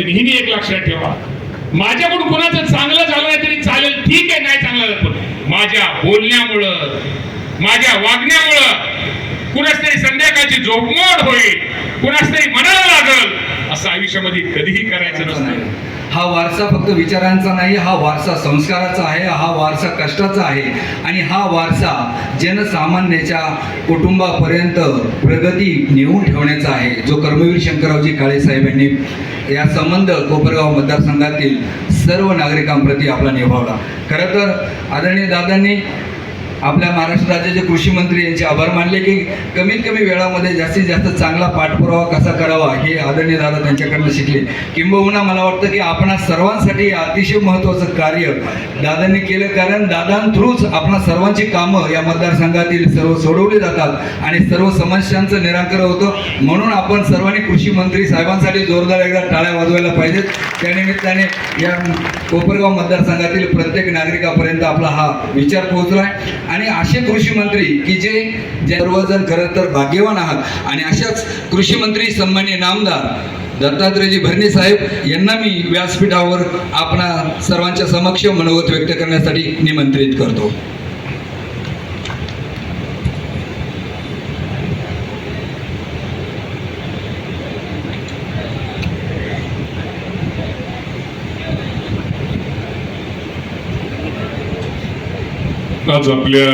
नेहमी एक लक्षात ठेवा, माझ्याकडून कुणाचं चांगलं झालं नाही तरी चालेल, ठीक आहे, नाही चांगलं झालं, पण माझ्या बोलण्यामुळं, माझ्या वागण्यामुळं कुणाच तरी संध्याकाळची झोपमोड होईल, कुणाच तरी मनाला लागल, असं आयुष्यामध्ये कधीही करायचं नसतं. हा वारसा फक्त विचारांचा नाही, हा वारसा संस्काराचा आहे, हा वारसा कष्टाचा आहे आणि हा वारसा जनसामान्याच्या कुटुंबापर्यंत प्रगती नेऊन ठेवण्याचा आहे, जो कर्मवीर शंकररावजी काळे साहेब यांनी या संबंध कोपरगाव मतदारसंघातील सर्व नागरिकांप्रती आपला निभावला. खरं तर आदरणीय दादांनी आपल्या महाराष्ट्र राज्याचे कृषी मंत्री यांचे आभार मानले की कमीत कमी वेळामध्ये जास्तीत जास्त चांगला पाठपुरावा कसा करावा हे आदरणीय दादा त्यांच्याकडनं शिकले. किंबहुना मला वाटतं की आपणा सर्वांसाठी अतिशय महत्त्वाचं कार्य दादांनी केलं, कारण दादांथ्रूच आपणा सर्वांची कामं या मतदारसंघातील सर्व सोडवली जातात आणि सर्व समस्यांचं निराकरण होतं. म्हणून आपण सर्वांनी कृषी मंत्री साहेबांसाठी जोरदार एकदा टाळ्या वाजवायला पाहिजेत. त्यानिमित्ताने या कोपरगाव मतदारसंघातील प्रत्येक नागरिकापर्यंत आपला हा विचार पोहोचला आहे आणि असे कृषी मंत्री की जे सर्वजण खरं तर भाग्यवान आहात आणि अशाच कृषी मंत्री सन्माननीय नामदार दत्तात्रयजी भरणे साहेब यांना मी व्यासपीठावर आपणा सर्वांच्या समक्ष मनोगत व्यक्त करण्यासाठी निमंत्रित करतो. आज आपल्या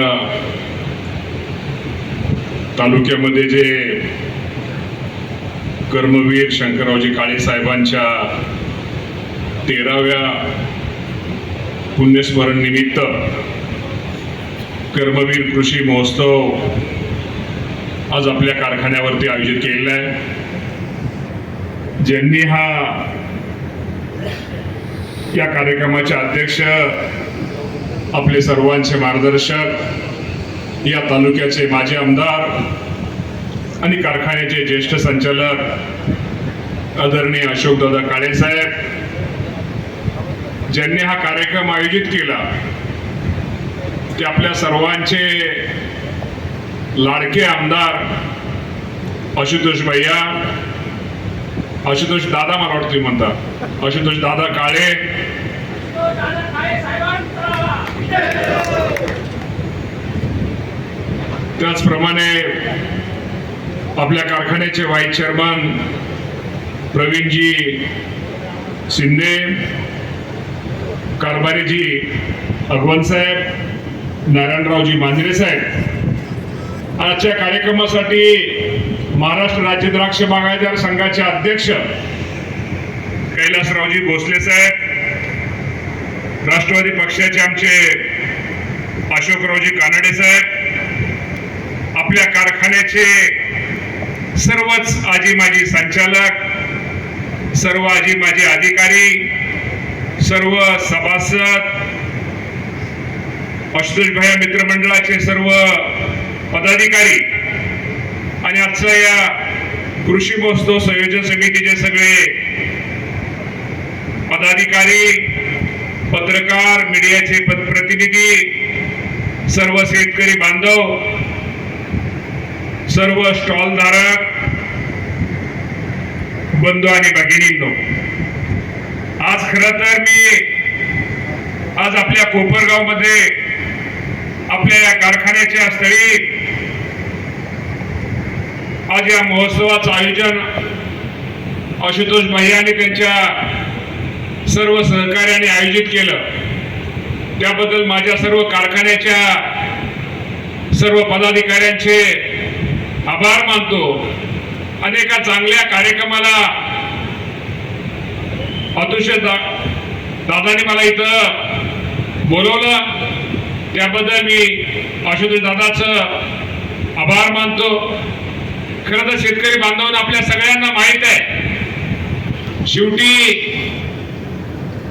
तालुक्यामध्ये जे कर्मवीर शंकररावजी काळे साहेबांच्या 13व्या पुण्यस्मरण निमित्त कर्मवीर कृषी महोत्सव आज आपल्या कारखान्यावरती आयोजित केलेला आहे. ज्यांनी या कार्यक्रमाचे अध्यक्ष, आपले सर्वांचे मार्गदर्शक, या तालुक्याचे माजी आमदार आणि कारखान्याचे ज्येष्ठ संचालक आदरणीय अशोकदादा काळे साहेब, ज्यांनी हा कार्यक्रम आयोजित केला, ते आपल्या सर्वांचे लाडके आमदार आशुतोष भैया, आशुतोष दादा मला वाटतं म्हणतात, आशुतोष दादा काळे, त्याचप्रमाणे आपल्या कारखान्याचे व्हाईस चेअरमन प्रवीणजी शिंदे, कारभारीजी अगवंत साहेब, नारायणरावजी मांजरे साहेब, आजच्या कार्यक्रमासाठी महाराष्ट्र राज्य द्राक्ष बागायतदार संघाचे अध्यक्ष कैलासरावजी भोसले साहेब, राष्ट्रवादी पक्षाचे आमचे अशोकरावजी कानडे साहेब, आपल्या कारखान्याचे सर्वच आजी माजी संचालक, सर्व आजी माजी अधिकारी, सर्व सभासद, आशुतोष भैया मित्रमंडळाचे सर्व पदाधिकारी आणि आजच्या या कृषी महोत्सव संयोजन समितीचे सगळे पदाधिकारी, पत्रकार, मीडियाचे प्रतिनिधी, सर्व शेतकरी बांधव, सर्व स्टॉल धारक, बंधू आणि भगिनींनो, आज खरं तर मी आज आपल्या कोपरगाव मध्ये आपल्या या कारखान्याच्या स्थळी आज या महोत्सवाचं आयोजन आशुतोष भैया आणि त्यांच्या सर्व सहकार्याने आयोजित केलं. त्याबद्दल माझ्या सर्व कारखान्याच्या सर्व पदाधिकाऱ्यांचे आभार मानतो. अनेका चांगल्या कार्यक्रमाला अतुशय दादांनी मला इथं बोलवलं, त्याबद्दल मी आशुतोष दादाचं आभार मानतो. खरं तर शेतकरी बांधवांना आपल्या सगळ्यांना माहित आहे, शेवटी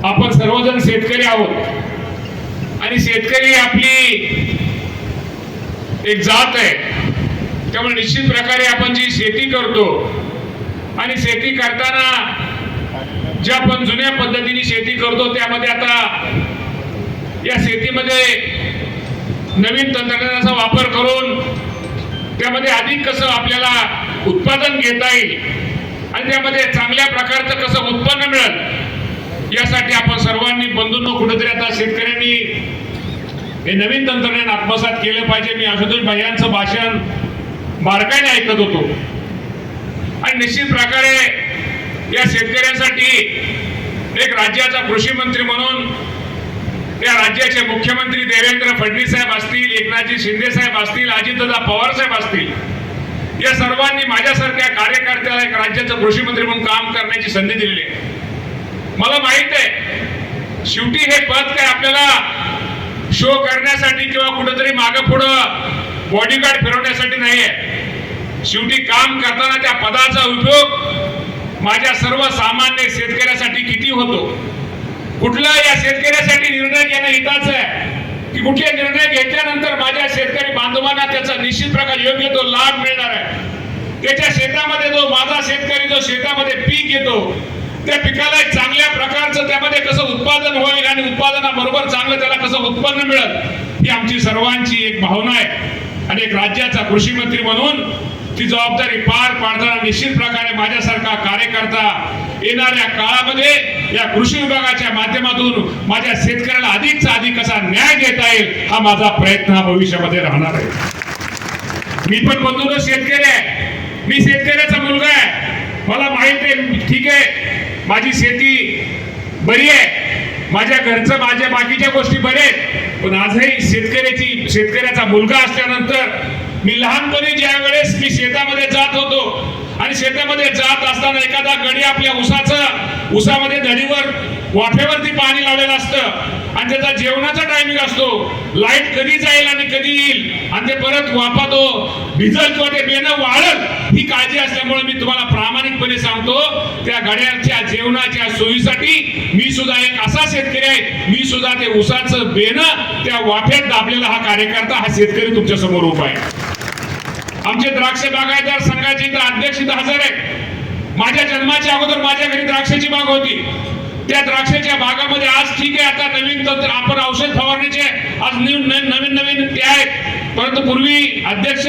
आपण सर्वजण शेतकरी आहोत आणि शेतकरी आपली एक जात आहे. त्यामुळे निश्चित प्रकारे आपण जी शेती करतो आणि शेती करताना ज्या आपण जुन्या पद्धतीने शेती करतो, त्यामध्ये आता या शेतीमध्ये नवीन तंत्रज्ञानाचा वापर करून त्यामध्ये अधिक कसं आपल्याला उत्पादन घेता येईल आणि त्यामध्ये चांगल्या प्रकारचं कसं उत्पन्न मिळेल यासाठी आपण सर्वांनी बंधूंनो कुठेतरी आता शेतकऱ्यांनी हे नवीन तंत्रज्ञान आत्मसात केलं पाहिजे. मी आशुतोष भाईंचं भाषण बारकाईने ऐकत होतो आणि निश्चित प्रकारे या शेतकऱ्यांसाठी एक राज्याचा कृषी मंत्री म्हणून या राज्याचे मुख्यमंत्री देवेंद्र फडणवीस साहेब असतील, एकनाथजी शिंदे साहेब असतील, अजितदादा पवार साहेब असतील, या सर्वांनी माझ्यासारख्या कार्यकर्त्याला एक राज्याचं कृषी मंत्री म्हणून काम करण्याची संधी दिलेली आहे. मला माहित आहे शेवटी हे पद काय आपल्याला शो करण्यासाठी किंवा कुठेतरी मागं पुढं बॉडीगार्ड फिरवण्यासाठी नाहीये. शेवटी काम करताना त्या पदाचा उपयोग माझ्या सर्वसामान्य शेतकऱ्यासाठी किती होतो, कुठला या शेतकऱ्यासाठी निर्णय घेणं हिताचं आहे की कुठले निर्णय घेतल्यानंतर माझ्या शेतकरी बांधवांना त्याचा निश्चित प्रकार योग्य तो लाभ मिळणार आहे. त्याच्या शेतामध्ये जो माझा शेतकरी जो शेतामध्ये पीक येतो त्या पिकाला एक चांगल्या प्रकारचं त्यामध्ये कसं उत्पादन होईल आणि उत्पादनाबरोबर चांगलं त्याला कसं उत्पन्न मिळेल ही आमची सर्वांची एक भावना आहे. आणि एक राज्याचा कृषी मंत्री म्हणून ती जबाबदारी पार पाडताना निश्चित प्रकारे माझ्यासारखा कार्यकर्ता येणाऱ्या काळामध्ये या कृषी विभागाच्या माध्यमातून माझ्या शेतकऱ्याला अधिकचा अधिक कसा न्याय देता येईल हा माझा प्रयत्न हा भविष्यामध्ये राहणार आहे. मी पण बंधूंनो शेतकरी आहे, मी शेतकऱ्याचा मुलगा आहे. मला माहित आहे ठीक आहे माझी शेती बरी आहे, माझ्या घरचं माझ्या बाकीच्या गोष्टी बऱ्या आहेत, पण आजही शेतकऱ्याचा मुलगा असल्यानंतर मी लहानपणी ज्या वेळेस मी शेतामध्ये जात होतो आणि शेतामध्ये जात असताना एखादा गडी आपल्या उसामध्ये धडीवर वाफेवरती पाणी लावलेलं असतं आणि त्याचा जेवणाचा टायमिंग असतो, लाईट कधी जाईल आणि कधी येईल आणि ते परत वाफा तो भिजल किंवा ते बेनं वाळल ही काळजी असल्यामुळे मी तुम्हाला प्रामाणिकपणे सांगतो त्या गड्याच्या जेवणाच्या सोयीसाठी मी सुद्धा एक असा शेतकरी आहे, मी सुद्धा ते उसाचं बेनं त्या वाफेत दाबलेला हा कार्यकर्ता हा शेतकरी तुमच्या समोर उभा आहे. आमचे द्राक्ष बागायतदार संघाचे इथं अध्यक्ष इथं हजर आहेत. माझ्या जन्माच्या अगोदर माझ्या घरी द्राक्षाची बाग होती. त्या द्राक्षाच्या बागामध्ये आज ठीक आहे आता नवीन तंत्र आपण औषध फवारणीचे आज नवीन ते आहेत, परंतु पूर्वी अध्यक्ष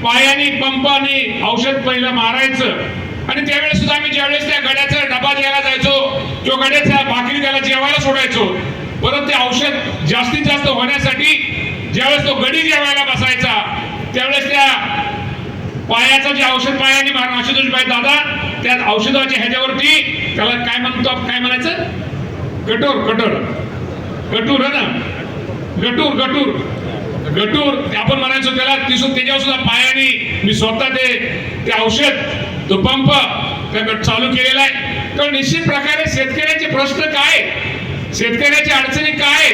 पायानी पंपाने औषध पहिलं मारायचं आणि त्यावेळेस सुद्धा आम्ही ज्यावेळेस त्या गड्याचा डबा द्यायला जायचो किंवा गड्याच्या भाकरी त्याला जेवायला सोडायचो, परत ते औषध जास्तीत जास्त होण्यासाठी ज्यावेळेस तो गडी जेवायला बसायचा त्यावेळेस त्या पायाचं जे औषध पायाने मारणं आशुतोष भाई दादा त्या औषधाच्या ह्याच्यावरती त्याला काय म्हणतो काय म्हणायचं गटूर है ना गटूर आपण म्हणायचो त्याला त्याच्यावर सुद्धा पायाने मी स्वतः ते औषध तो पंप चालू केलेला आहे. तर निश्चित प्रकारे शेतकऱ्याचे प्रश्न काय, शेतकऱ्याची अडचणी काय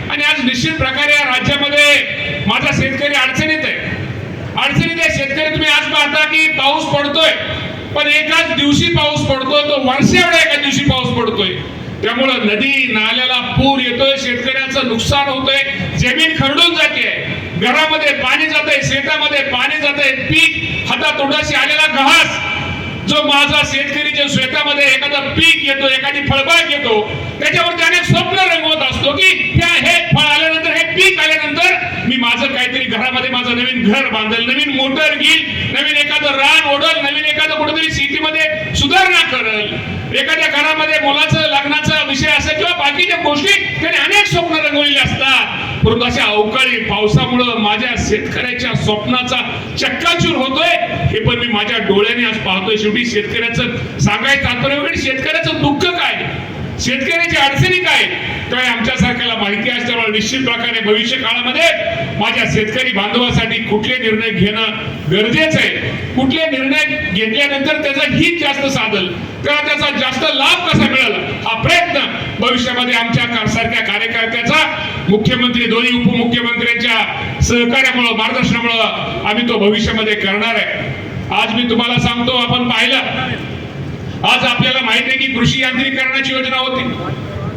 आणि आज निश्चित प्रकारे या राज्यामध्ये माझा शेतकरी अडचणीत आहे. शेतकरी तुम्ही आज पाहता की पाऊस पडतोय पण एकाच दिवशी पाऊस पडतोय, तो वर्ष एवढा एका दिवशी पाऊस पडतोय, त्यामुळं नदी नाल्याला पूर येतोय, शेतकऱ्याचं नुकसान होतंय, जमीन खरडून जाते, घरामध्ये पाणी जातंय, शेतामध्ये पाणी जातंय, पीक हातातोंडाशी आलेला घास जो माझा शेतकरी जे शेतामध्ये एखादं पीक येतो एखादी फळबाग येतो त्याच्यावरती अनेक स्वप्न रंगवत असतो की हे फळ आल्यानंतर हे पीक आल्यानंतर मी माझं काहीतरी घरामध्ये माझं नवीन घर बांधेल, नवीन मोटर घेईल, नवीन एखादं रान ओढल, नवीन एखादं कुठेतरी शेतीमध्ये सुधारणा करल, एखाद्या घरामध्ये मुलाचं लग्नाचा विषय असेल किंवा बाकीच्या गोष्टी त्याने अनेक स्वप्न रंगवलेली असतात. परंतु अशा अवकाळी पावसामुळं माझ्या शेतकऱ्याच्या स्वप्नाचा चक्काचूर होतोय हे पण मी माझ्या डोळ्याने आज पाहतोय. शेवटी शेतकऱ्याचं सांगायचं तात्पर्य शेतकऱ्याचं दुःख काय, शेतकऱ्याची अडचणी काय काय आमच्यासारख्याला माहिती असल्यामुळे निश्चित प्रकारे भविष्य काळामध्ये माझ्या शेतकरी बांधवासाठी कुठले निर्णय घेणं गरजेचं आहे, कुठले निर्णय घेतल्यानंतर त्याचं हित जास्त साधल किंवा त्याचा जास्त लाभ कसा मिळेल हा प्रयत्न भविष्यामध्ये आमच्या सारख्या कार्यकर्त्याचा मुख्यमंत्री दोन्ही उपमुख्यमंत्र्यांच्या सहकार्यामुळे मार्गदर्शनामुळे आम्ही तो भविष्यामध्ये करणार आहे. आज मी तुम्हाला सांगतो आपण पाहिलं आज आपल्याला माहिती आहे की कृषी यांत्रिकरणाची योजना होती.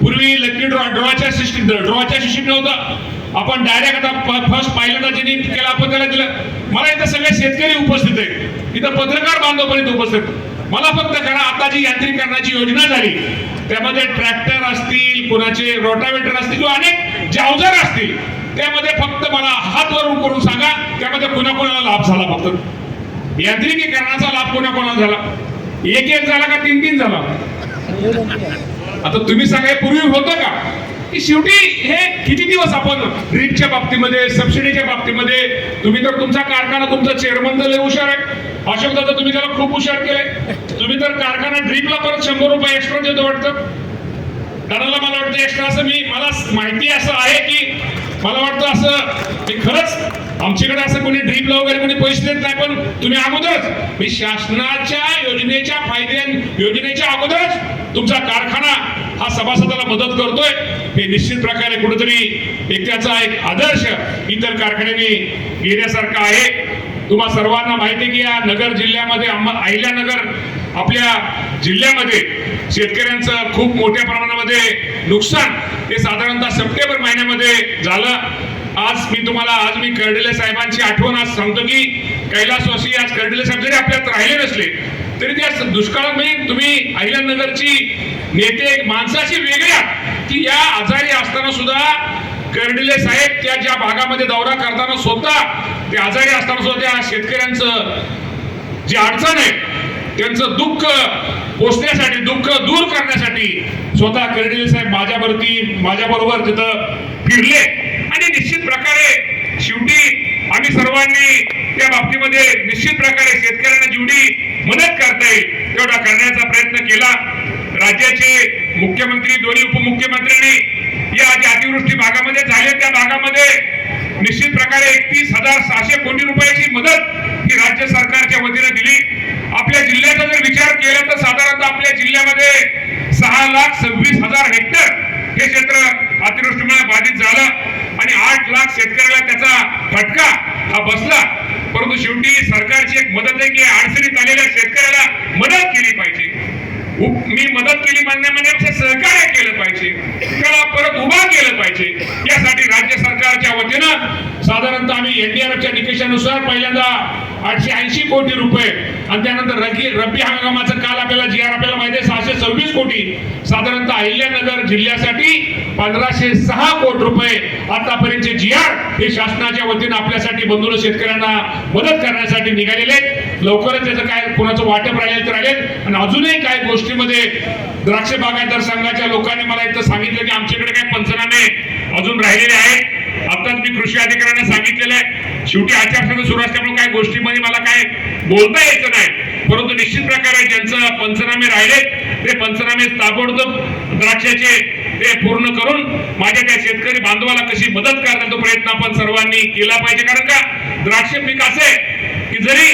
पूर्वी लकी ड्रॉच्या सिस्टीम नव्हतं, आपण डायरेक्ट आता फर्स्ट पहिल्यांदा ज्यांनी केलं आपण त्याला दिलं. मला इथं सगळे शेतकरी उपस्थित आहेत, इथं पत्रकार बांधवपर्यंत उपस्थित. मला फक्त करा आता जी यांत्रिकरणाची योजना झाली त्यामध्ये ट्रॅक्टर असतील, कुणाचे रोटावेटर असतील किंवा अनेक जे अवजार असतील त्यामध्ये फक्त मला हात वरून करून सांगा त्यामध्ये कोणाकोणाला लाभ झाला, फक्त यांत्रिकीकरणाचा लाभ कोणाकोणाला झाला. एक एक झाला का तीन तीन झाला? आता तुम्ही सांगा हे पूर्वी होतं का? की शेवटी हे किती दिवस आपण ड्रीपच्या बाबतीमध्ये, सबसिडीच्या बाबतीमध्ये, तुम्ही तर तुमचा कारखाना, तुमचा चेअरमन तर लय हुशार आहे. अशोक दादा तुम्ही त्याला खूप हुशार केले. तुम्ही तर कारखाना ड्रीपला परत 100 रुपये एक्स्ट्रा देतो वाटतं. त्याला मला वाटतं एक्स्ट्रा असं मला माहिती असं आहे की मला वाटतं असं की खरंच आमच्याकडे असं कोणी ड्रीपला वगैरे कोणी पैसे देत नाही, पण तुम्ही अगोदरच मी शासनाच्या योजनेच्या योजनेच्या अगोदरच तुमचा कारखाना हा सभासदाला मदत करतोय. हे निश्चित प्रकारे कुठेतरी एक त्याचा एक आदर्श इतर कारखान्यांनी घेण्यासारखा आहे. तुम्हा सर्वांना माहिती आहे की या नगर जिल्ह्यामध्ये अहिल्यानगर आपल्या जिल्ह्यामध्ये शेतकऱ्यांचं खूप मोठ्या प्रमाणामध्ये नुकसान हे साधारणतः सप्टेंबर महिन्यामध्ये झालं. आज मी कर्डिले साहेबांची आठवण आज सांगतो की कैलासवासी आज कर्डिले साहेब जरी आपल्यात राहिले नसले तरी त्या दुष्काळात म्हणजे तुम्ही अहिल्यानगरची नेते माणसाची वेगळ्या की या आजारी असताना सुद्धा कर्डिले साहेब त्या ज्या भागामध्ये दौरा करताना स्वतः ते आजारी असताना सुद्धा त्या शेतकऱ्यांचं जी अडचण आहे त्यांचं दुःख पोचण्यासाठी, दुःख दूर करण्यासाठी स्वतः कर्डिले साहेब माझ्याबरोबर तिथं फिरले. आणि निश्चित प्रकारे शेवटी आम्ही सर्वांनी त्या बाबतीमध्ये निश्चित प्रकारे शेतकऱ्यांना जेवढी मदत करता येईल तेवढा करण्याचा प्रयत्न केला. राज्याचे मुख्यमंत्री, दोन्ही उपमुख्यमंत्र्यांनी या ज्या अतिवृष्टी भागामध्ये झाले त्या भागामध्ये निश्चित प्रकारे 31,600 कोटी रुपयाची मदत ही राज्य सरकारच्या वतीने दिली. आपल्या जिल्ह्याचा जर विचार केला तर साधारणतः आपल्या जिल्ह्यामध्ये 6,26,000 हेक्टर हे क्षेत्र अतिवृष्टीमुळे बाधित झालं आणि 8 लाख शेतकऱ्याला त्याचा फटका हा बसला. परंतु शेवटी सरकारची एक मदत आहे की अडचणीत आलेल्या शेतकऱ्याला मदत केली पाहिजे. मी मदत केली म्हणण्यापेक्षा सहकार्य केलं पाहिजे, त्याला परत उभा केलं पाहिजे. यासाठी राज्य सरकारच्या वतीनं साधारणतः आम्ही एनडीआरएफच्या निकषानुसार पहिल्यांदा 880 कोटी रुपये आणि त्यानंतर रब्बी हंगामाचं काल आपल्याला जी आर आपल्याला माहिती आहे 626 कोटी, साधारणतः अहिल्यानगर जिल्ह्यासाठी 1506 कोटी रुपये आतापर्यंतचे जी आर हे शासनाच्या वतीनं आपल्यासाठी बंधून शेतकऱ्यांना मदत करण्यासाठी निघालेले. लवकरच त्याचं काय कोणाचं वाटप राहिलं तर राहिलेत. आणि अजूनही काही गोष्टीमध्ये द्राक्ष बागायतदार संघाच्या लोकांनी मला इथं सांगितलं की आमच्याकडे काही पंचनामे अजून राहिलेले आहेत. आताच मी कृषी अधिकाऱ्यांना सांगितलेलं आहे. शेवटी आचारसंहिता सुरू असल्यामुळे काही गोष्टीमध्ये मला काय बोलता यायचं नाही, परंतु निश्चित प्रकारे ज्यांचं पंचनामे राहिलेत ते पंचनामे ताबडतोब द्राक्षाचे ते पूर्ण करून माझ्या त्या शेतकरी बांधवाला कशी मदत करण्याचा तो प्रयत्न आपण सर्वांनी केला पाहिजे. कारण का द्राक्ष पीक असे की जरी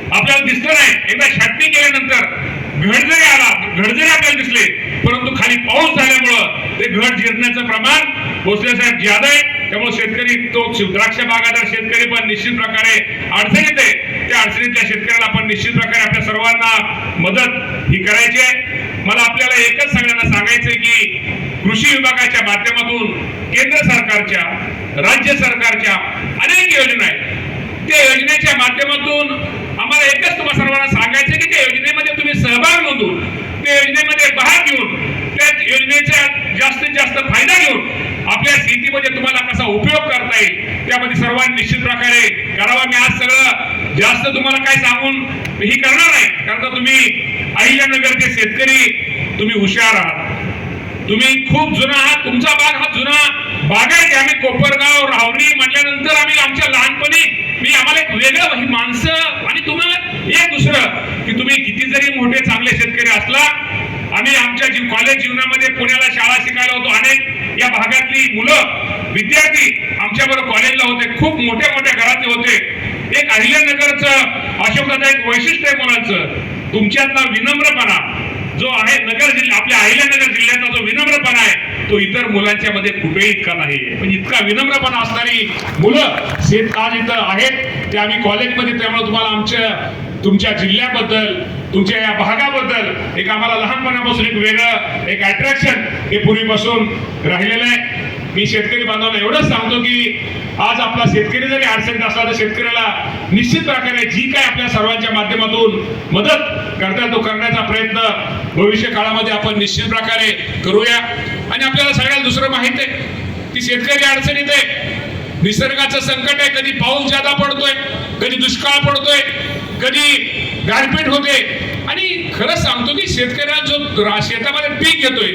आपल्याला दिसलं नाही, एकदा छाटणी केल्यानंतर घड जरी आपल्याला दिसले, परंतु खाली पाऊस झाल्यामुळं ते घड जिरण्याचं प्रमाण भोसलेसाहेब ज्यादा आहे. त्यामुळे शेतकरी तो द्राक्ष बागायतदार शेतकरी पण निश्चित प्रकारे अडचणीत आहे. त्या अडचणीतल्या शेतकऱ्याला आपण निश्चित प्रकारे आपल्या सर्वांना मदत ही करायची आहे. मला आपल्याला एकच सगळ्यांना सांगायचंय की कृषी विभागाच्या माध्यमातून केंद्र सरकारच्या, राज्य सरकारच्या अनेक योजना आहेत. त्या योजनेच्या माध्यमातून आम्हाला एकच तुम्हाला सर्वांना सांगायचं की त्या योजनेमध्ये तुम्ही सहभाग नोंदवून, त्या योजनेमध्ये भाग घेऊन, त्या योजनेचा जास्तीत जास्त फायदा घेऊन आपल्या शेतीमध्ये तुम्हाला कसा उपयोग करता येईल त्यामध्ये सर्वांनी निश्चित प्रकारे करावा. मी आज सगळं जास्त तुम्हाला काय सांगून ही करणार नाही, कारण का तुम्ही अहिल्यानगरचे शेतकरी तुम्ही हुशार आहात, तुम्ही खूप जुना आहात. तुमचा भाग हा जुना भाग आहे. आम्ही कोपरगाव, राहुरी म्हटल्यानंतर आम्ही आमच्या लहानपणी आम्हाला एक वेगळं ही माणसं आणि तुम्हाला एक दुसरं की तुम्ही किती जरी मोठे चांगले शेतकरी असला, आम्ही आमच्या कॉलेज जीवनामध्ये पुण्याला शाळा शिकायला होतो. अनेक या भागातली मुलं विद्यार्थी आमच्याबरोबर कॉलेजला होते, खूप मोठ्या मोठ्या घरातले होते. एक अहिल्यानगरचं अशोकदादा एक वैशिष्ट्य आहे मुलांचं, तुमच्यातला विनम्रपणा जो आहे नगर जिल्हा, आपल्या अहिल्यानगर जिल्ह्याचा जो विनम्रपणा आहे तो इतर मुलांच्या मध्ये कुठेही इतका नाही. पण इतका विनम्रपणा असणारी मुलं आज इथं आहेत ते आम्ही कॉलेजमध्ये. त्यामुळे तुम्हाला तुमच्या जिल्ह्याबद्दल, तुमच्या या भागाबद्दल एक आम्हाला लहानपणापासून एक वेगळं एक अट्रॅक्शन हे पूर्वीपासून राहिलेलं आहे. मी शेतकरी बांधवांना एवढंच सांगतो की आज आपला शेतकरी जरी अडचणीत असला तर शेतकऱ्याला निश्चित प्रकारे जी काय आपल्या सर्वांच्या माध्यमातून मदत करता तो करण्याचा प्रयत्न भविष्य काळामध्ये आपण निश्चित प्रकारे करूया. आणि आपल्याला सगळ्याला दुसरं माहित आहे की शेतकरी अडचणीत आहे, निसर्गाचं संकट आहे. कधी पाऊस जादा पडतोय, कधी दुष्काळ पडतोय, कधी गारपीट होते. आणि खरंच सांगतो की शेतकऱ्याला जो शेतामध्ये पीक घेतोय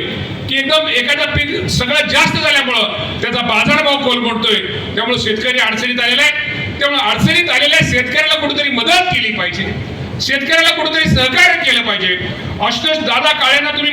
की एकदम एखादा पीक सगळ्यात जास्त झाल्यामुळं त्याचा बाजारभाव कोलमडतोय, त्यामुळे शेतकरी अडचणीत आलेला आहे. त्यामुळे अडचणीत आलेल्या शेतकऱ्याला कुठेतरी मदत केली पाहिजे, शेतकऱ्याला कुठेतरी सहकार्य केलं पाहिजे. आशुतोष दादा काळेंना तुम्ही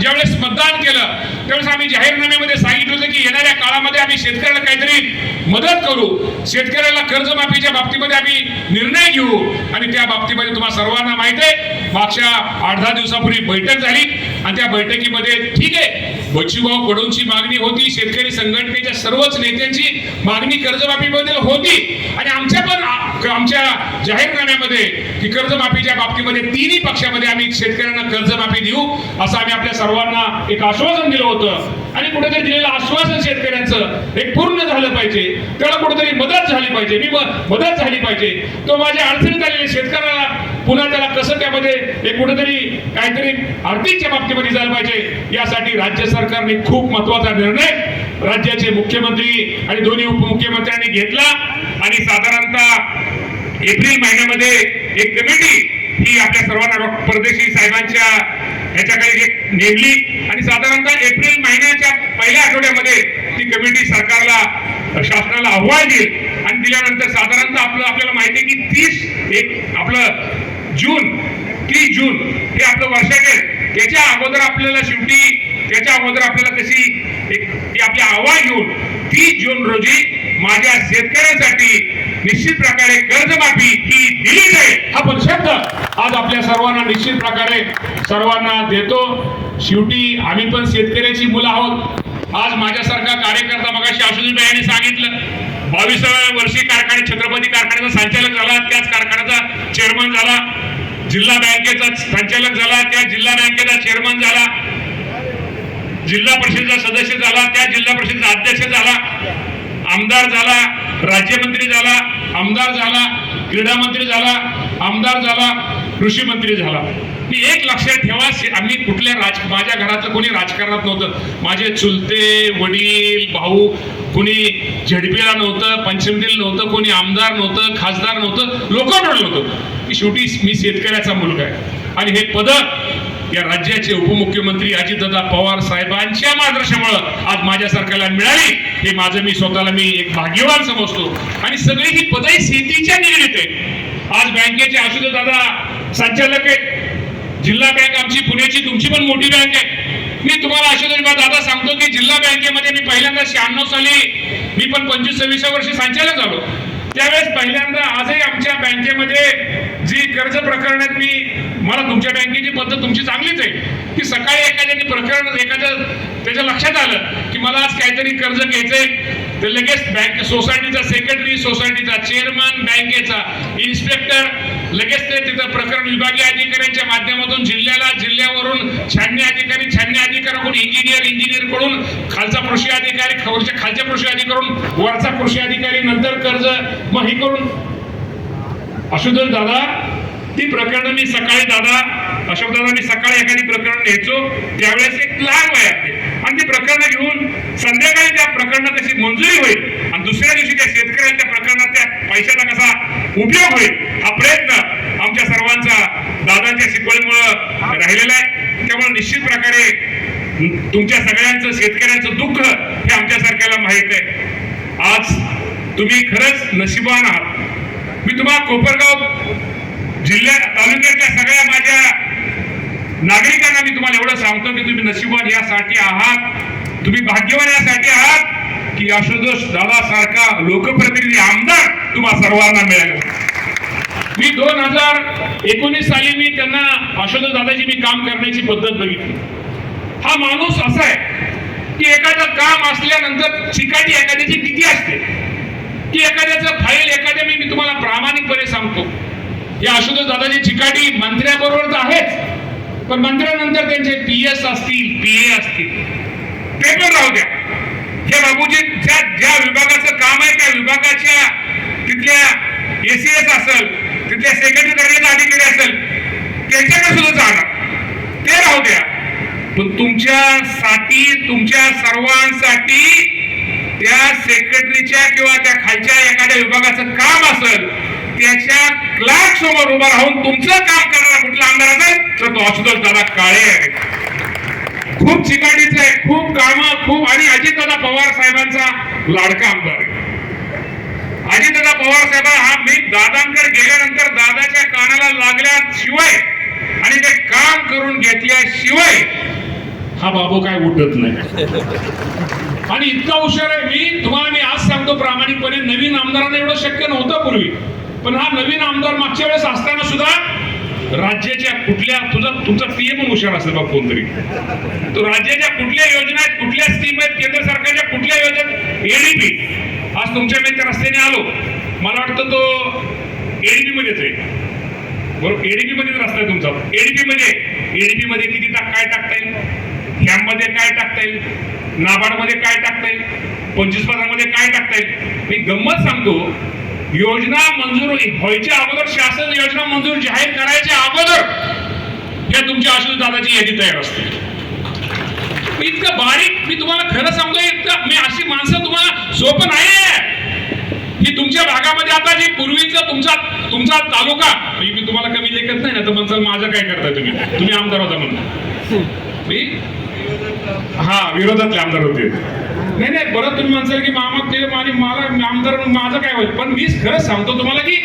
ज्यावेळेस मतदान केलं त्यावेळेस आम्ही जाहीरनाम्यामध्ये सांगितलं होतं की येणाऱ्या काळामध्ये आम्ही शेतकऱ्याला काहीतरी मदत करू, शेतकऱ्याला कर्जमाफीच्या बाबतीमध्ये आम्ही निर्णय घेऊ. आणि त्या बाबतीमध्ये तुम्हाला सर्वांना माहिती आहे, मागच्या 8-10 दिवसापूर्वी बैठक झाली आणि त्या बैठकीमध्ये ठीक आहे बच्चूभाऊ कडूंची मागणी होती, शेतकरी संघटनेच्या सर्वच नेत्यांची मागणी कर्जमाफीबद्दल होती आणि आमच्या जाहीरनाम्यामध्ये की कर्जमाफीच्या बाबतीमध्ये तिन्ही पक्षामध्ये आम्ही शेतकऱ्यांना कर्जमाफी देऊ असं आम्ही आपल्या सर्वांना एक आश्वासन दिलं होतं. आणि कुठेतरी दिलेलं आश्वासन शेतकऱ्यांचं एक पूर्ण झालं पाहिजे, त्याला कुठेतरी मदत झाली पाहिजे, मदत झाली पाहिजे. तो माझ्या अडचणीत आलेल्या शेतकऱ्याला पुन्हा त्याला कसं त्यामध्ये एक कुठेतरी काहीतरी आर्थिकच्या बाबतीमध्ये झालं पाहिजे, यासाठी राज्य सरकारने खूप महत्वाचा निर्णय राज्याचे मुख्यमंत्री आणि दोन्ही उपमुख्यमंत्र्यांनी घेतला. आणि साधारणतः एप्रिल महिन्यामध्ये एक कमिटी ही आपल्या सर्वांना परदेशी साहेबांच्या ह्याच्याकडे एक नेमली आणि साधारणतः एप्रिल महिन्याच्या पहिल्या आठवड्यामध्ये ती कमिटी सरकारला शासनाला अहवाल देईल आणि दिल्यानंतर साधारणतः आपल्याला माहिती आहे की तीस जून हे आपलं वर्षाखेर, त्याच्या अगोदर आपल्याला शेवटी त्याच्या अगोदर आपल्याला कशी आपले अहवाल घेऊन 30 जून रोजी माझ्या शेतकऱ्यांसाठी निश्चित प्रकारे कर्जमाफी ही दिली जाईल हा पण शब्द आज आपल्या सर्वांना निश्चित प्रकारे सर्वांना देतो. शेवटी आम्ही पण शेतकऱ्याची मुलं आहोत. आज माझ्यासारखा कार्यकर्ता मगाशी आशुतोष यांनी सांगितलं 22व्या वर्षी कारखाने छत्रपती कारखान्याचा संचालक झाला, त्याच कारखान्याचा चेअरमन झाला, जिल्हा बँकेचा संचालक झाला, त्या जिल्हा बँकेचा चेअरमन झाला, जिल्हा परिषदेचा सदस्य झाला, त्या जिल्हा परिषदेचा अध्यक्ष झाला, आमदार झाला, राज्यमंत्री झाला, आमदार झाला, क्रीडा मंत्री झाला, आमदार झाला, कृषी मंत्री झाला. मी एक लक्षात ठेवा, आम्ही माझ्या घरातलं कोणी राजकारणात नव्हतं. माझे चुलते वडील भाऊ कोणी झडपीला नव्हतं, पंचमदीला नव्हतं, कोणी आमदार नव्हतं, खासदार नव्हतं, लोकांवर नव्हतं. की शेवटी मी शेतकऱ्याचा मुलगा आहे आणि हे पद या राज्याचे उपमुख्यमंत्री अजितदादा पवार साहेबांच्या मार्गदर्शनामुळे आज माझ्या सरकारला मिळाली. हे माझं मी स्वतःला एक भाग्यवान समजतो. आणि सगळी ही पदही शेतीच्या निगडीत आहे. आज बँकेचे आशुतोष दादा संचालक आहेत, जिल्हा बँक आमची पुण्याची तुमची पण मोठी बँक आहे. मी तुम्हाला आशुतोष दादा सांगतो की जिल्हा बँकेमध्ये मी पहिल्यांदा 96 साली मी पण 25-26 वर्षी संचालक झालो. त्यावेळेस पहिल्यांदा आजही आमच्या बँकेमध्ये जी कर्ज प्रकरणात मला तुमच्या बँकेची पद्धत तुमची चांगलीच आहे की सकाळी एखाद्याचं त्याच्या लक्षात आलं की मला आज काहीतरी कर्ज घ्यायचंय तर लगेच बँक सोसायटीचा सेक्रेटरी, सोसायटीचा चेअरमन, बँकेचा इन्स्पेक्टर लगेच ते तिथं प्रकरण विभागीय अधिकाऱ्यांच्या माध्यमातून जिल्ह्यावरून छाननी अधिकाऱ्याकडून इंजिनियर खालचा कृषी अधिकारी, खालच्या कृषी अधिकाऱ्याकडून वरचा कृषी अधिकारी, नंतर कर्ज मग हे करून आशुतोष दादा ती प्रकरणं मी सकाळी सकाळी एखादी प्रकरण न्यायचो त्यावेळेस एक लहान वयात आणि ती प्रकरणं घेऊन संध्याकाळी त्या प्रकरणं कशी मंजुरी होईल आणि दुसऱ्या दिवशी त्या शेतकऱ्यांच्या प्रकरणात त्या पैशाचा कसा उपयोग होईल हा प्रयत्न आमच्या सर्वांचा दादांच्या शिकवणीमुळे राहिलेला आहे. त्यामुळे निश्चित प्रकारे तुमच्या सगळ्यांचं शेतकऱ्यांचं दुःख हे आमच्या सरकारला माहित आहे. आज तुम्ही खरंच नशिबान आहात. मी तुम्हाला कोपरगाव तालुक्यातल्या सगळ्या माझ्या नागरिकांना मी तुम्हाला एवढं सांगतो की तुम्ही नशिबान यासाठी आहात, तुम्ही भाग्यवान यासाठी आहात की आशुतोष दादा सारखा लोकप्रतिनिधी आमदार तुम्हा सर्वांना मिळाला. मी 2019 साली मी त्यांना आशुतोष दादाची मी काम करण्याची पद्धत बघितली. हा माणूस असा आहे की एखादं काम असल्यानंतर चिकाटी एखाद्याची किती असते की एखाद्याचं फाईल मी तुम्हाला प्रामाणिकपणे सांगतो या आशुतोष दादाची चिकाटी मंत्र्याबरोबर तर आहेच, पण मंत्र्यानंतर त्यांचे PS असतील, PA असतील, ते पण राहू द्या. हे बाबूजी ज्या विभागाचं काम आहे त्या विभागाच्या तिथल्या ACS असेल, तिथल्या सेक्रेटरी दर्जाचा अधिकारी असेल, त्यांच्याकडे सुद्धा जाणार ते राहू द्या. पण तुमच्यासाठी, तुमच्या सर्वांसाठी त्या सेक्रेटरीच्या किंवा त्या खालच्या एखाद्या विभागाचं काम असेल त्याच्या क्लार्क समोर उभा राहून तुमचं काम करणारा कुठला आमदार असेल तर तो आशुतोष दादा काळे आहे. खूप चिकाटीचं आहे, खूप कामं खूप, आणि अजितदादा पवार साहेबांचा लाडका आमदार आहे. अजितदादा पवार साहेब हा मी दादांकडे गेल्यानंतर दादाच्या कानाला लागल्याशिवाय आणि ते काम करून घेतल्याशिवाय हा बाबू काय उठत नाही. आणि इतका हुशार आहे मी आज सांगतो प्रामाणिकपणे, नवीन आमदारांना एवढं शक्य नव्हतं पूर्वी, पण हा नवीन आमदार मागच्या वेळेस असताना सुद्धा राज्याच्या कुठल्या तुमचा पीएम म्हणून हुशार असेल बा कोणतरी, तो राज्याच्या कुठल्या योजना आहेत, कुठल्या स्कीम आहेत, केंद्र सरकारच्या कुठल्या योजनेत, एडीपी. आज तुमच्या मी त्या रस्त्याने आलो, मला वाटतं तो एडीपी मध्येच आहे बरोबर, एडीपी मध्येच रस्ता आहे तुमचा. एडीपी मध्ये किती काय टाकता येईल, कॅम्प मध्ये काय टाकता येईल, नाबार्ड मध्ये काय टाकता येईल, 25% मध्ये काय टाकता येईल. मी गंमत सांगतो, योजना मंजूर व्हायच्या अगोदर, शासन योजना मंजूर जाहीर करायच्या अगोदर या तुमच्या आशुतोष दादाची यादी तयार असते. इतकं बारीक मी तुम्हाला खरं सांगतो, इतकं मी अशी माणसं तुम्हाला सोपं नाही आहे की तुमच्या भागामध्ये आता जी पूर्वीचं तुमचा तालुका, मी तुम्हाला कमी लेखत नाही ना तर म्हणसाल माझं काय करताय तुम्ही आमदार होता म्हणून, मी विरोधातले आमदार होते. नाही बरं, तुम्ही म्हणसाल की मामा ते मला आमदार माझं काय होईल, पण मी खरं सांगतो तुम्हाला की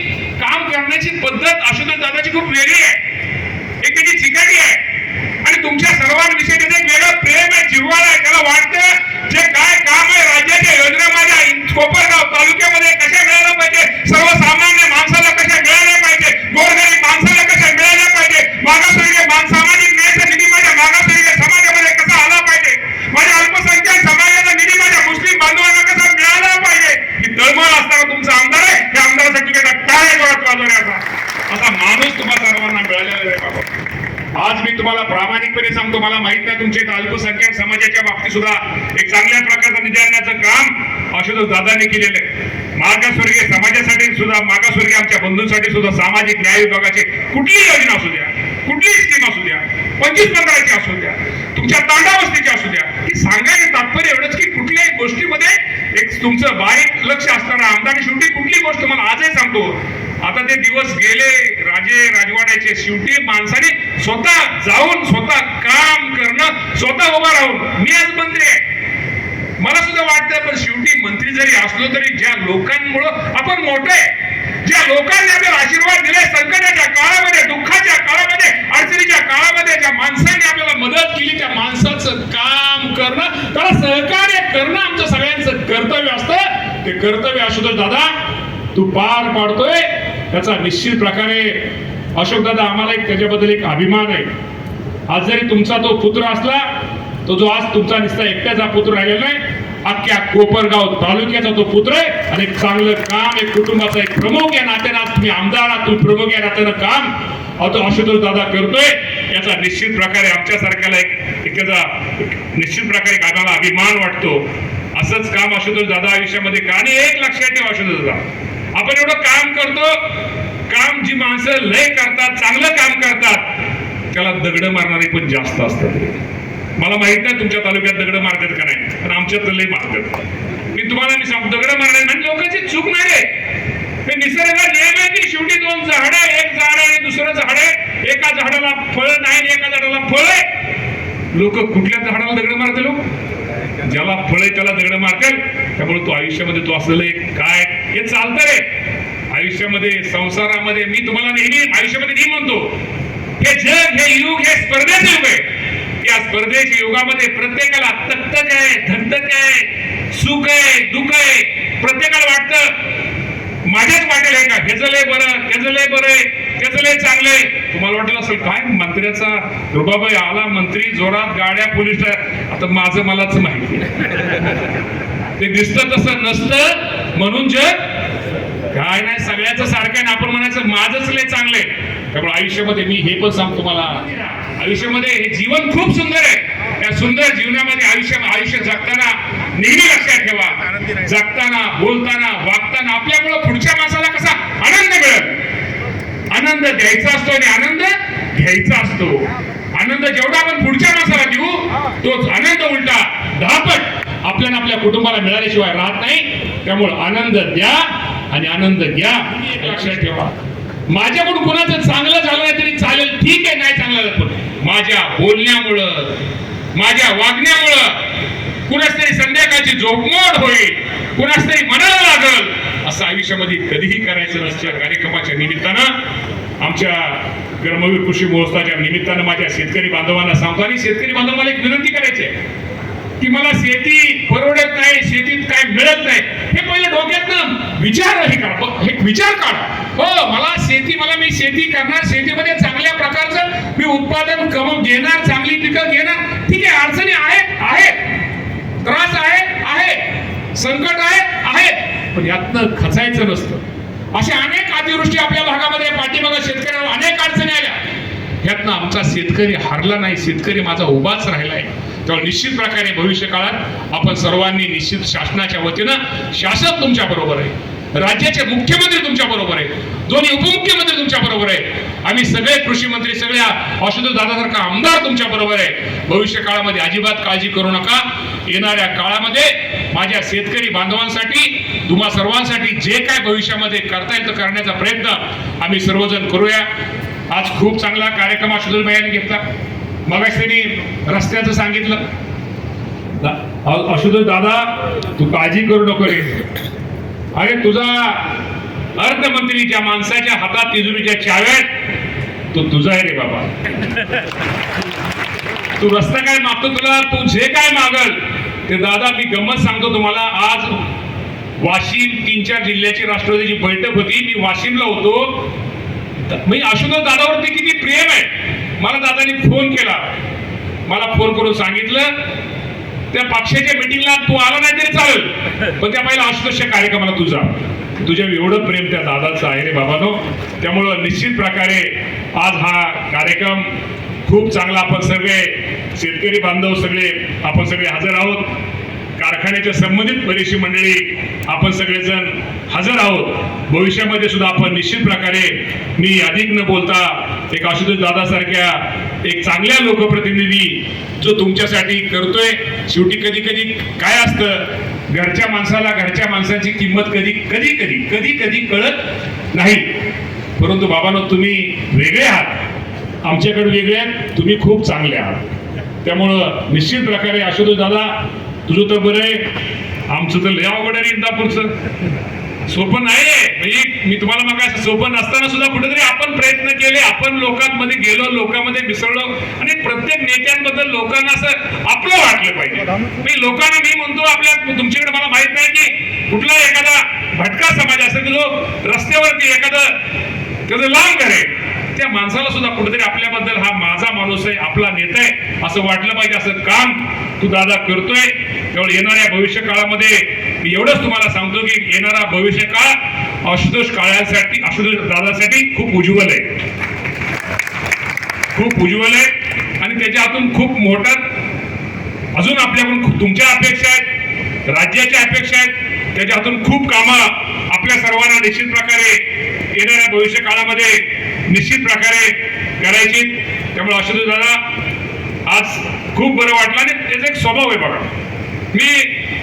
काम करण्याची पद्धत आशुतोष दादाची खूप वेगळी आहे, एक त्याची चिकाटी आहे आणि तुमच्या सर्वांविषयी त्याचं एक वेगळं प्रेम आहे, जिव्हाळा आहे. त्याला वाटतं जे काय काम आहे राज्याच्या योजना माझ्या कोपरगाव तालुक्यामध्ये कशा मिळायला पाहिजे, सर्वसामान्य माणसाला कशा मिळाल्या पाहिजे, गोरगरीब माणसाला कशा मिळाल्या पाहिजे, मागासवर्गीय सामाजिक न्यायाचा निधी माझ्या मागासवर्गीय समाजामध्ये कसा आला पाहिजे, माझ्या अल्पसंख्याक समाजाचा निधी माझ्या मुस्लिम बांधवांना कसा मिळाला पाहिजे, ही तळमळ असताना तुमचा आमदार आहे. त्या आमदारासाठी त्याचा टाळ्या जोरात वाजवण्याचा असा माणूस तुम्हाला सर्वांना मिळालेला आहे बाबा. आज मी तुम्हाला प्रामाणिकपणे सांगतो, मला माहित नाही तुमच्या अल्पसंख्याक समाजाच्या बाबतीत सुद्धा एक चांगल्या प्रकारचं निधी आणण्याचं काम आशुतोष दादांनी केलेलं आहे. मागासवर्गीय समाजासाठी सुद्धा, मागासवर्गीय आमच्या बंधूंसाठी सुद्धा सामाजिक न्याय विभागाची कुठलीही योजना असू द्या, कुठलीही स्कीम असू द्या, 25-15ची असू द्या, तुमच्या तांडावस्तीची असू द्या, की सांगायचं तात्पर्य एवढंच की कुठल्याही गोष्टीमध्ये एक तुमचं बारीक लक्ष असताना आमदार शेवटी कुठली गोष्ट, मला आजही सांगतो, आता ते दिवस गेले राजे राजवाड्याचे, शेवटी माणसाने स्वतः जाऊन स्वतः काम करणं, स्वतः उभा राहून. मी आज मंत्री आहे, मला सुद्धा वाटतं, पण शेवटी मंत्री जरी असलो तरी ज्या लोकांमुळं आपण मोठे, ज्या लोकांनी आपल्याला आशीर्वाद दिले संकटाच्या काळामध्ये, दुःखाच्या काळामध्ये, अडचणीच्या काळामध्ये, ज्या माणसांनी आपल्याला मदत केली, त्या माणसाचं काम करणं, त्याला सहकार्य करणं आमचं सगळ्यांचं कर्तव्य असतं. ते कर्तव्य आशुतोष दादा तू पार पाडतोय, त्याचा निश्चित प्रकारे अशोक दादा आम्हाला त्याच्याबद्दल एक अभिमान आहे. आज जरी तुमचा तो पुत्र असला, तो जो आज तुमचा निस्ता एकट्याचा पुत्र राहिलेला नाही, अख्ख्या कोपरगाव तालुक्याचा तो पुत्र आहे आणि एक चांगलं काम, एक कुटुंबाचा एक प्रमुख या नात्यानं, आज तुम्ही आमदार आहात, तुम्ही प्रमुख या नात्यानं काम तो आशुतोष दादा करतोय, याचा निश्चित प्रकारे आमच्यासारख्याला एक त्याचा निश्चित प्रकारे एक आम्हाला अभिमान वाटतो. असंच काम आशुतोष दादा आयुष्यामध्ये का, आणि एक लक्षात ठेवा आशुतोष दादा, आपण एवढं काम करतो, काम जी माणसं लय करतात, चांगलं काम करतात, त्याला दगड मारणारे पण जास्त असतात. मला माहित नाही तुमच्या तालुक्यात दगड मारतात का नाही, पण आमच्यात लय मारतात. मी सांगतो, दगड मारणार म्हणजे लोकांची चूक नाही रे, हे निसर्गाचा नियम आहे की शेवटी दोन झाड, एक झाड आणि दुसरं झाड आहे, एका झाडाला फळ नाही, एका झाडाला फळ आहे. लोक कुठल्या झाडाला दगड मारते, लोक ज्याला फळ आहे त्याला दगड मारतील. त्यामुळे तो आयुष्यामध्ये तो असलेलं एक काय हे चालतं रे आयुष्यामध्ये, संसारामध्ये. मी तुम्हाला नेहमी आयुष्यामध्ये नेहमी म्हणतो, हे जग, हे युग, हे स्पर्धेचं युग आहे. या स्पर्धेच्या युगामध्ये प्रत्येकाला तकतक आहे, धगधग आहे, सुख आहे, दुःख आहे. प्रत्येकाला वाटतं माझ्याच वाटेल आहे का, ह्याचं लय बरं, त्याचं लय बरं आहे, त्याचं लय चांगलं आहे. तुम्हाला वाटेल असेल काय मंत्र्याचा रुबाब आहे, आला मंत्री जोरात, गाड्या, पोलीस. आता माझं मलाच माहिती ते दिसतं तसं नसतं, म्हणून जग काय नाही सगळ्याचं सारखं आहे. आपण म्हणायचं माझंच लय चांगलंय. त्यामुळे आयुष्यामध्ये मी हे पण सांगतो, मला आयुष्यामध्ये हे जीवन खूप सुंदर आहे. या सुंदर जीवनामध्ये आयुष्य जगताना नेहमी लक्षात ठेवा, जगताना, बोलताना, वागताना आपल्यामुळं पुढच्या माणसाला कसा आनंद मिळेल. आनंद द्यायचा असतो आणि आनंद घ्यायचा असतो. आनंद जेवढा आपण पुढच्या माणसाला देऊ, तोच आनंद उलटा 10 पट आपल्याला आपल्या कुटुंबाला मिळाल्याशिवाय राहत नाही. त्यामुळे आनंद द्या आणि आनंद घ्या. एक लक्षात ठेवा, माझ्याकडून कुणाचं चांगलं झालं नाही तरी चालेल, ठीक आहे, नाही चांगलं झालं, पण माझ्या बोलण्यामुळं, माझ्या वागण्यामुळं कुणाच तरी संध्याकाळची झोपमोड होईल, कुणाच तरी मनाला लागल असं आयुष्यामध्ये कधीही करायचं नसतं. कार्यक्रमाच्या निमित्तानं, आमच्या कर्मवीर कृषी महोत्सवाच्या निमित्तानं माझ्या शेतकरी बांधवांना सांगतो, आणि शेतकरी बांधवांना एक विनंती करायची आहे की मला शेती परवडत नाही, शेतीत काय मिळत नाही, हे पहिलं डोक्यातनं विचार काढा. हो, मी शेती करणार, शेतीमध्ये चांगल्या प्रकारचं मी उत्पादन घेणार, चांगली पिकं घेणार, ठीक आहे, अडचणी आहेत, त्रास आहे, संकट आहे, पण यातनं खचायचं नसतं. अशा अनेक अतिवृष्टी आपल्या भागामध्ये पाठीमागं शेतकऱ्याला अनेक अडचणी आल्या, यातनं आमचा शेतकरी हारला नाही, शेतकरी माझा उभाच राहिलाय. तेव्हा निश्चित प्रकारे भविष्य काळात आपण सर्वांनी निश्चित शासनाच्या वतीनं, शासन तुमच्या बरोबर आहे, राज्याचे मुख्यमंत्री तुमच्या बरोबर आहे, दोन्ही उपमुख्यमंत्री तुमच्या बरोबर आहे, आम्ही सगळे कृषी मंत्री, सगळ्या आशुतोष दादासारखा आमदार तुमच्या बरोबर आहे. भविष्य काळामध्ये अजिबात काळजी करू नका. येणाऱ्या काळामध्ये माझ्या शेतकरी बांधवांसाठी, तुम्हा सर्वांसाठी जे काय भविष्यामध्ये करता येतं करण्याचा प्रयत्न आम्ही सर्वजण करूया. आज खूप चांगला कार्यक्रम आशुतोष भाईंनी घेतला. मगाशी त्यांनी रस्त्याचं सांगितलं. आशुतोष दादा, तू काळजी करू नको रे, अरे तुझा अर्थमंत्री ज्या माणसाच्या हातात तिजोरीच्या चाव्यात, तो तुझा आहे रे बाबा. तू रस्ता काय मागतो, तुला तू जे काय मागल ते दादा, मी गंमत सांगतो तुम्हाला. आज वाशिम 3-4 जिल्ह्याची राष्ट्रवादीची बैठक होती, मी वाशिमला होतो. मी आशुतोष दादावरती किती प्रेम आहे, मला दादानी फोन केला, मला फोन करून सांगितलं त्या पक्षाच्या मीटिंगला तू आला नाही तरी चालेल, पण त्या पहिला आशुतोषच्या कार्यक्रमाला तुझ्या एवढं प्रेम त्या दादाचं आहे रे बाबानो. त्यामुळं निश्चित प्रकारे आज हा कार्यक्रम खूप चांगला, आपण सगळे शेतकरी बांधव आपण सगळे हजर आहोत, कारखान्याच्या संबंधित बरीचशी मंडळी आपण सगळेजण हजर आहोत. भविष्यामध्ये सुद्धा आपण निश्चित प्रकारे, मी अधिक न बोलता, एक आशुतोष दादासारख्या एक चांगल्या लोकप्रतिनिधी जो तुमच्यासाठी करतोय. शेवटी कधी कधी काय असतं, घरच्या माणसाची किंमत कधी कळत नाही, परंतु बाबांनो तुम्ही वेगळे आहात, आमच्याकडे वेगळे आहेत, तुम्ही खूप चांगले आहात. त्यामुळं निश्चित प्रकारे आशुतोष दादा, तुझं तर बरं आहे, आमचं तर लय अवघड आहे. इंदापूरचं सोपं नाहीये. म्हणजे मी तुम्हाला मग असं सोपं नसताना सुद्धा कुठेतरी आपण प्रयत्न केले, आपण लोकांमध्ये गेलो, लोकांमध्ये मिसळलो, आणि प्रत्येक नेत्यांबद्दल लोकांना असं आपलं वाटलं पाहिजे. लोकांना मी म्हणतो, तुमच्याकडे मला माहित नाही की कुठला एखादा भटका समाज असेल की जो रस्त्यावरती त्याचं लांब करेल, त्या माणसाला सुद्धा कुठेतरी आपल्याबद्दल हा माझा माणूस आहे, आपला नेता आहे असं वाटलं पाहिजे. असं काम तू दादा करतोय. त्यामुळे येणाऱ्या भविष्य काळामध्ये मी एवढंच तुम्हाला सांगतो की येणारा भविष्य काळ आशुतोष दादासाठी खूप उज्ज्वल आहे, आणि त्याच्या हातून खूप मोठं अजून आपल्याकडून तुमच्या अपेक्षा आहेत, राज्याच्या अपेक्षा आहेत, त्याच्या हातून खूप कामं आपल्या सर्वांना निश्चित प्रकारे येणाऱ्या भविष्य काळामध्ये निश्चित प्रकारे करायची. त्यामुळे आशुतोष दादा, आज खूप बरं वाटलं, आणि त्याचा एक स्वभाव आहे बघा. मी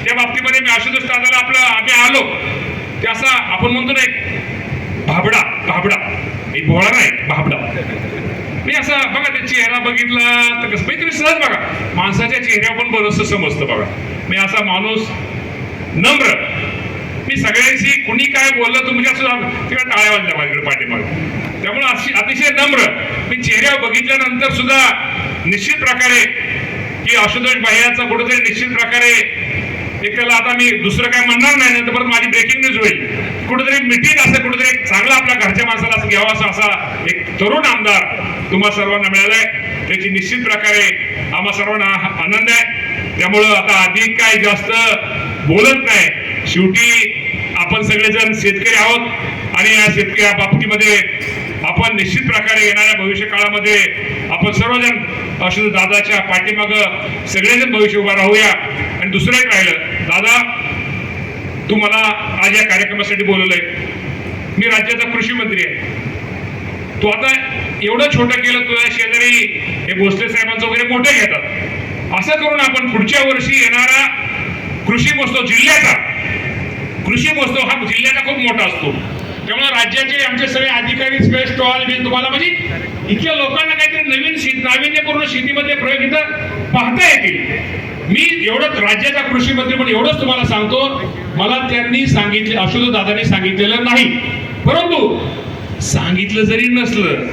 त्या बाबतीमध्ये मी आशुतोष दादाला आम्ही आलो ते असा आपण म्हणतो ना, एक भाबडा, एक भोळा नाही, भाबडा. मी असं बघा, त्या चेहरा बघितला तर कसं तुम्ही सहज बघा, माणसाच्या चेहऱ्यावर पण बरंचसं समजतं बघा. मी असा माणूस नम्र, मी सगळ्यांशी कुणी काय बोललं तुमच्या सुद्धा तिकडे टाळ्या वाजल्या माझ्याकडे पाठीमागे. त्यामुळे अतिशय नम्र, मी चेहऱ्यावर बघितल्यानंतर सुद्धा निश्चित प्रकारे की आशुतोष भाईयाचा कुठेतरी निश्चित प्रकारे एक त्याला आता मी दुसरं काय म्हणणार नाही, तर परत माझी ब्रेकिंग न्यूज होईल. कुठेतरी मिटिंग असं कुठेतरी एक चांगला आपल्या घरच्या माणसाला असं घ्यावा असा एक तरुण आमदार तुम्हा सर्वांना मिळालाय, त्याची निश्चित प्रकारे आम्हा सर्वांना आनंद आहे. त्यामुळं आता अधिक काय जास्त बोलत नाही. शेवटी आपण सगळेजण शेतकरी आहोत, आणि या शेतकरी बाबतीमध्ये आपण निश्चित प्रकारे येणाऱ्या भविष्य काळामध्ये आपण सर्वजण आशुतोष दादाच्या पाठीमागं सगळेजण भविष्य उभा राहूया. आणि दुसरं एक राहिलं, दादा तू मला आज या कार्यक्रमासाठी बोलवलंय, मी राज्याचा कृषी मंत्री आहे. तू आता एवढं छोटं केलं, तुझ्या शेजारी हे भोसले साहेबांचं वगैरे मोठे घेतात, असं करून आपण पुढच्या वर्षी येणारा कृषी महोत्सव, जिल्ह्याचा कृषी महोत्सव हा जिल्ह्याचा खूप मोठा असतो. त्यामुळे राज्याचे आमचे सगळे अधिकारी स्पेस स्टॉल बिल तुम्हाला म्हणजे इथल्या लोकांना काहीतरी नवीन नाविन्यपूर्ण शेतीमध्ये प्रयोग इथं पाहता येतील. मी एवढंच राज्याचा कृषी मंत्री पण एवढंच तुम्हाला सांगतो, मला त्यांनी सांगितले, आशुतोष दादांनी सांगितलेलं नाही, परंतु सांगितलं जरी नसलं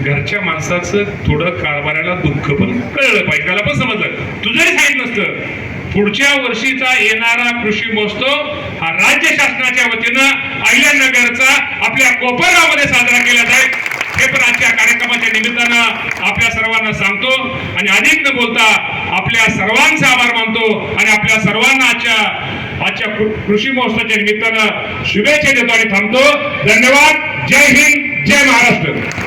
घरच्या माणसाचं थोडं कारभाराला दुःख पण कळलं पाहिजे, त्याला पण समजलं. तू जरी सांगितलं नसतं, पुढच्या वर्षीचा येणारा कृषी महोत्सव हा राज्य शासनाच्या वतीनं अहिल्यानगरचा आपल्या कोपरगावमध्ये साजरा केला जाईल, हे पण आजच्या कार्यक्रमाच्या निमित्तानं आपल्या सर्वांना सांगतो. आणि अधिक न बोलता आपल्या सर्वांचा आभार मानतो आणि आपल्या सर्वांना आजच्या कृषी महोत्सवाच्या निमित्तानं शुभेच्छा देतो आणि थांबतो. धन्यवाद. जय हिंद, जय महाराष्ट्र.